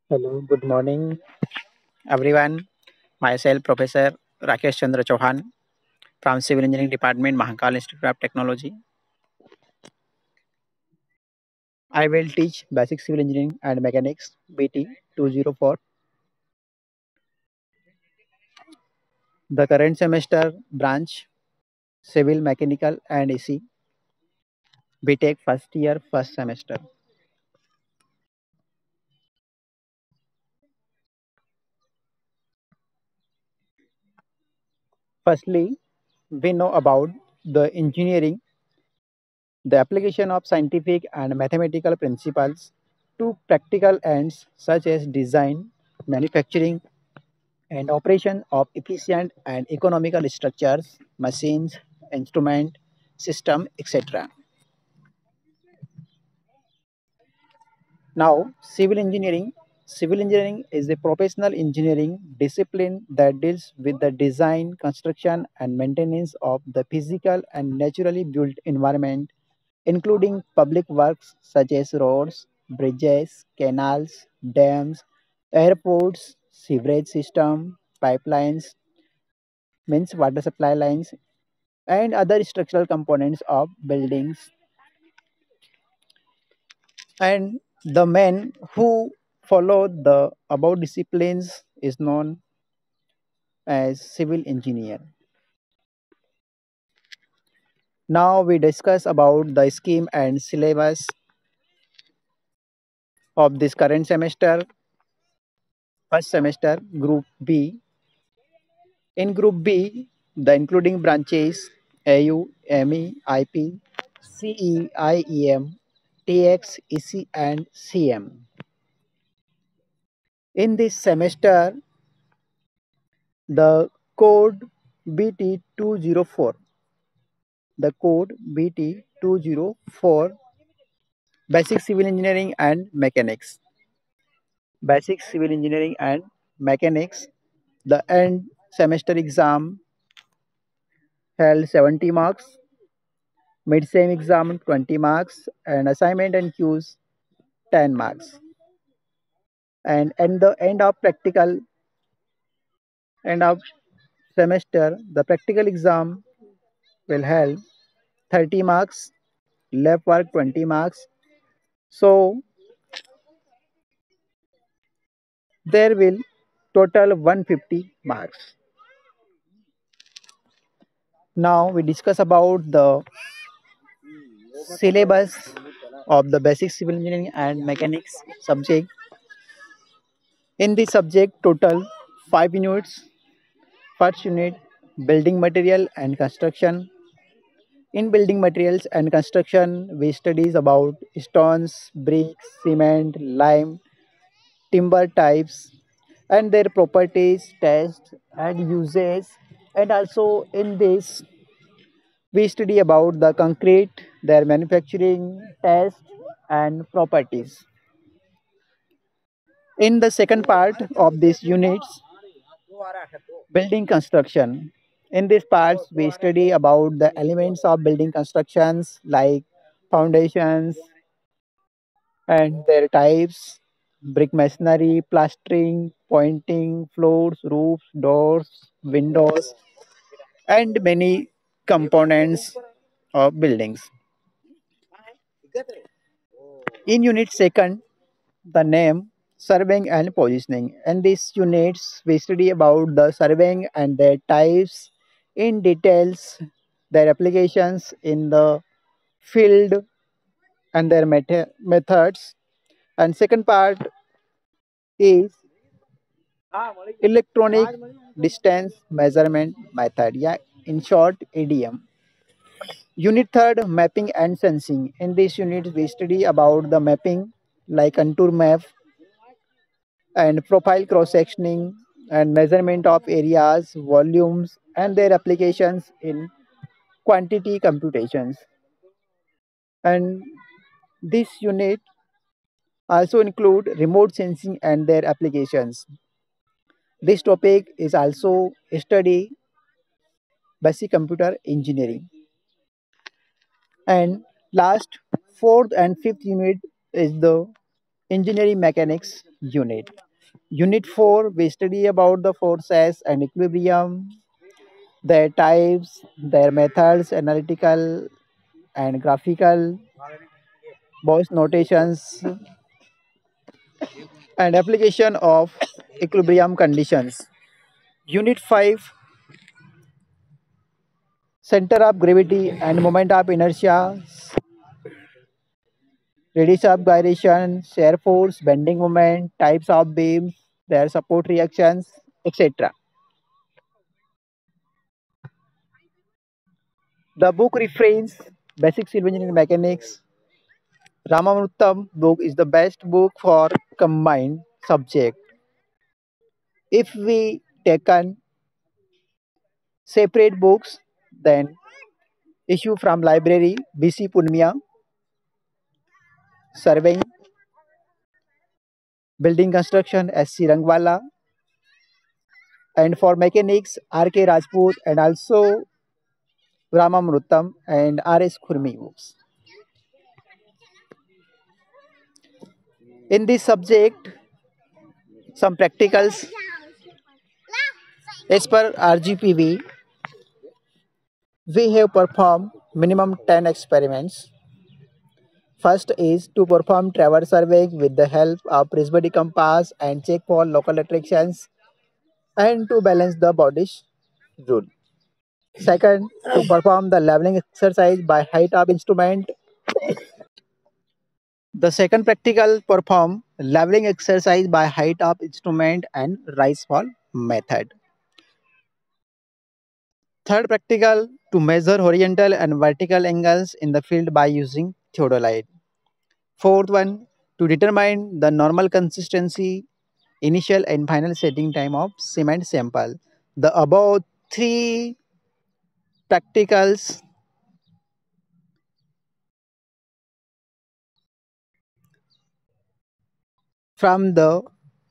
Hello, good morning, everyone. Myself, Professor Rakesh Chandra Chauhan from Civil Engineering Department, Mahakal Institute of Technology. I will teach Basic Civil Engineering and Mechanics BT 204. The current semester branch Civil Mechanical and AC BTech first year, first semester. Firstly, we know about the engineering, the application of scientific and mathematical principles to practical ends such as design, manufacturing, and operation of efficient and economical structures, machines, instrument, system, etc. Now, civil engineering. Civil engineering is a professional engineering discipline that deals with the design, construction, and maintenance of the physical and naturally built environment, including public works such as roads, bridges, canals, dams, airports, sewerage system, pipelines, means water supply lines, and other structural components of buildings. And the men who follow the above disciplines is known as civil engineer. Now we discuss about the scheme and syllabus of this current semester. First semester, Group B. In Group B, the including branches AU, ME, IP, CE, IEM, TX, EC, and CM. In this semester, the code BT204, the code BT204, Basic Civil Engineering and Mechanics. Basic Civil Engineering and Mechanics, the end semester exam held 70 marks, mid-sem exam 20 marks, and assignment and quiz 10 marks. And at the end of semester, the practical exam will held 30 marks, lab work 20 marks. So there will total 150 marks. Now we discuss about the syllabus of the basic civil engineering and mechanics subject. In this subject, total 5 units. First unit, building material and construction. In building materials and construction, we studies about stones, bricks, cement, lime, timber types, and their properties, tests, and uses. And also in this, we study about the concrete, their manufacturing, test, and properties. In the second part of these units, building construction. In these parts, we study about the elements of building constructions like foundations and their types, brick masonry, plastering, pointing, floors, roofs, doors, windows, and many components of buildings. In unit second, the name surveying and positioning. In these units, we study about the surveying and their types in details, their applications in the field and their methods. And second part is electronic distance measurement method. Yeah, in short, ADM. Unit third, mapping and sensing. In this unit, we study about the mapping like contour map and profile cross-sectioning and measurement of areas, volumes, and their applications in quantity computations. And this unit also include remote sensing and their applications. This topic is also study basic computer engineering. And last, fourth and fifth unit is the Engineering Mechanics Unit. Unit 4, we study about the forces and equilibrium, their types, their methods, analytical and graphical, Bose notations, and application of equilibrium conditions. Unit 5, center of gravity and moment of inertia, radius of gyration, shear force, bending moment, types of beams, their support reactions, etc. The book reference Basic Civil Engineering Mechanics. Ramamurtam book is the best book for combined subject. If we taken separate books, then issue from library BC Punmia, surveying, building construction SC Rangwala, and for mechanics RK Rajput and also Ramamrutam and RS Khurmi books. In this subject, some practicals as per RGPV, we have performed minimum 10 experiments. First is to perform traverse survey with the help of prismatic compass and check for local attractions and to balance the body's rule. Second, to perform the leveling exercise by height of instrument. The second practical perform leveling exercise by height of instrument and rise fall method. Third practical to measure horizontal and vertical angles in the field by using theodolite. Fourth one to determine the normal consistency, initial and final setting time of cement sample. The above three practicals from the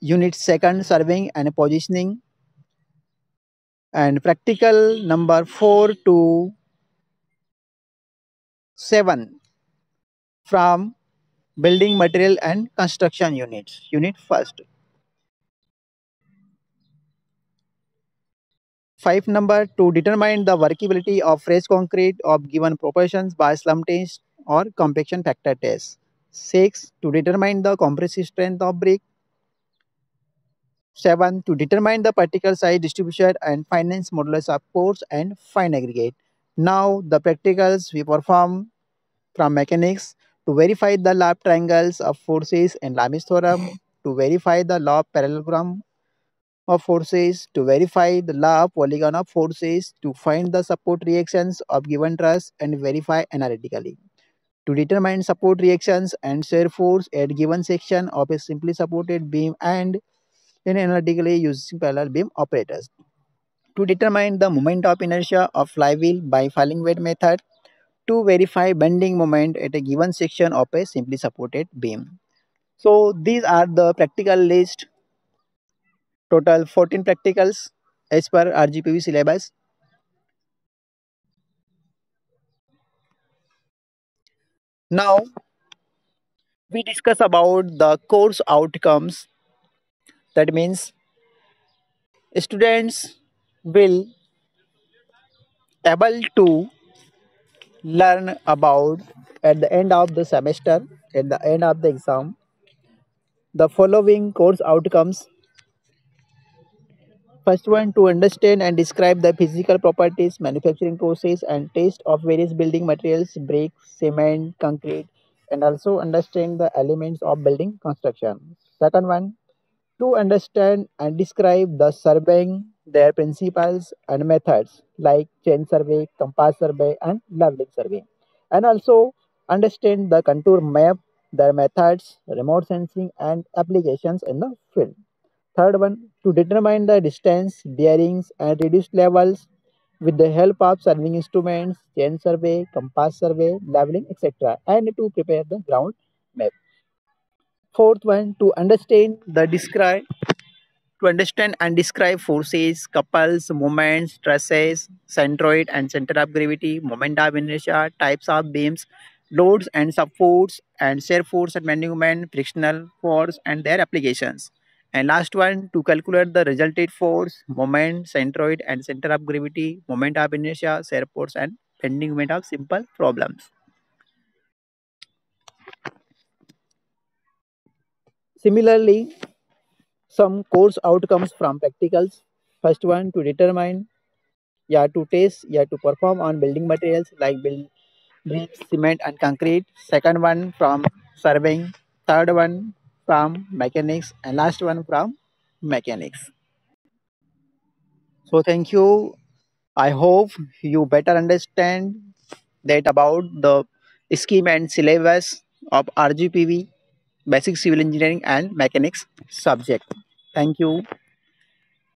unit second surveying and positioning and practical number 4 to 7 from building material and construction units. Unit first. 5 number to determine the workability of fresh concrete of given proportions by slump test or compaction factor test. 6 to determine the compressive strength of brick. 7 to determine the particle size distribution and finance modulus of coarse and fine aggregate. Now the practicals we perform from mechanics to verify the law of triangles of forces and Lamis theorem, to verify the law of parallelogram of forces, to verify the law of polygon of forces, to find the support reactions of given truss and verify analytically, to determine support reactions and shear force at given section of a simply supported beam and in analytically using parallel beam operators, to determine the moment of inertia of flywheel by falling weight method, to verify bending moment at a given section of a simply supported beam. So these are the practical list, total 14 practicals as per RGPV syllabus. Now we discuss about the course outcomes. That means students will able to learn about at the end of the semester, at the end of the exam, the following course outcomes. First one, to understand and describe the physical properties, manufacturing process and taste of various building materials, bricks, cement, concrete, and also understand the elements of building construction. Second one, to understand and describe the surveying, their principles and methods like chain survey, compass survey, and leveling survey. And also understand the contour map, their methods, remote sensing, and applications in the field. Third one, to determine the distance, bearings, and reduced levels with the help of surveying instruments, chain survey, compass survey, leveling, etc., and to prepare the ground map. Fourth one, to understand and describe forces, couples, moments, stresses, centroid and center of gravity, moment of inertia, types of beams, loads and subforce and shear force and bending moment, frictional force and their applications. And last one, to calculate the resulted force, moment, centroid and center of gravity, moment of inertia, shear force and bending moment of simple problems. Similarly, some course outcomes from practicals. First one, to determine, yeah, to test, yeah, to perform on building materials like bricks, cement and concrete. Second one from surveying. Third one from mechanics and last one from mechanics. So thank you. I hope you better understand that about the scheme and syllabus of RGPV, basic civil engineering and mechanics subject. Thank you.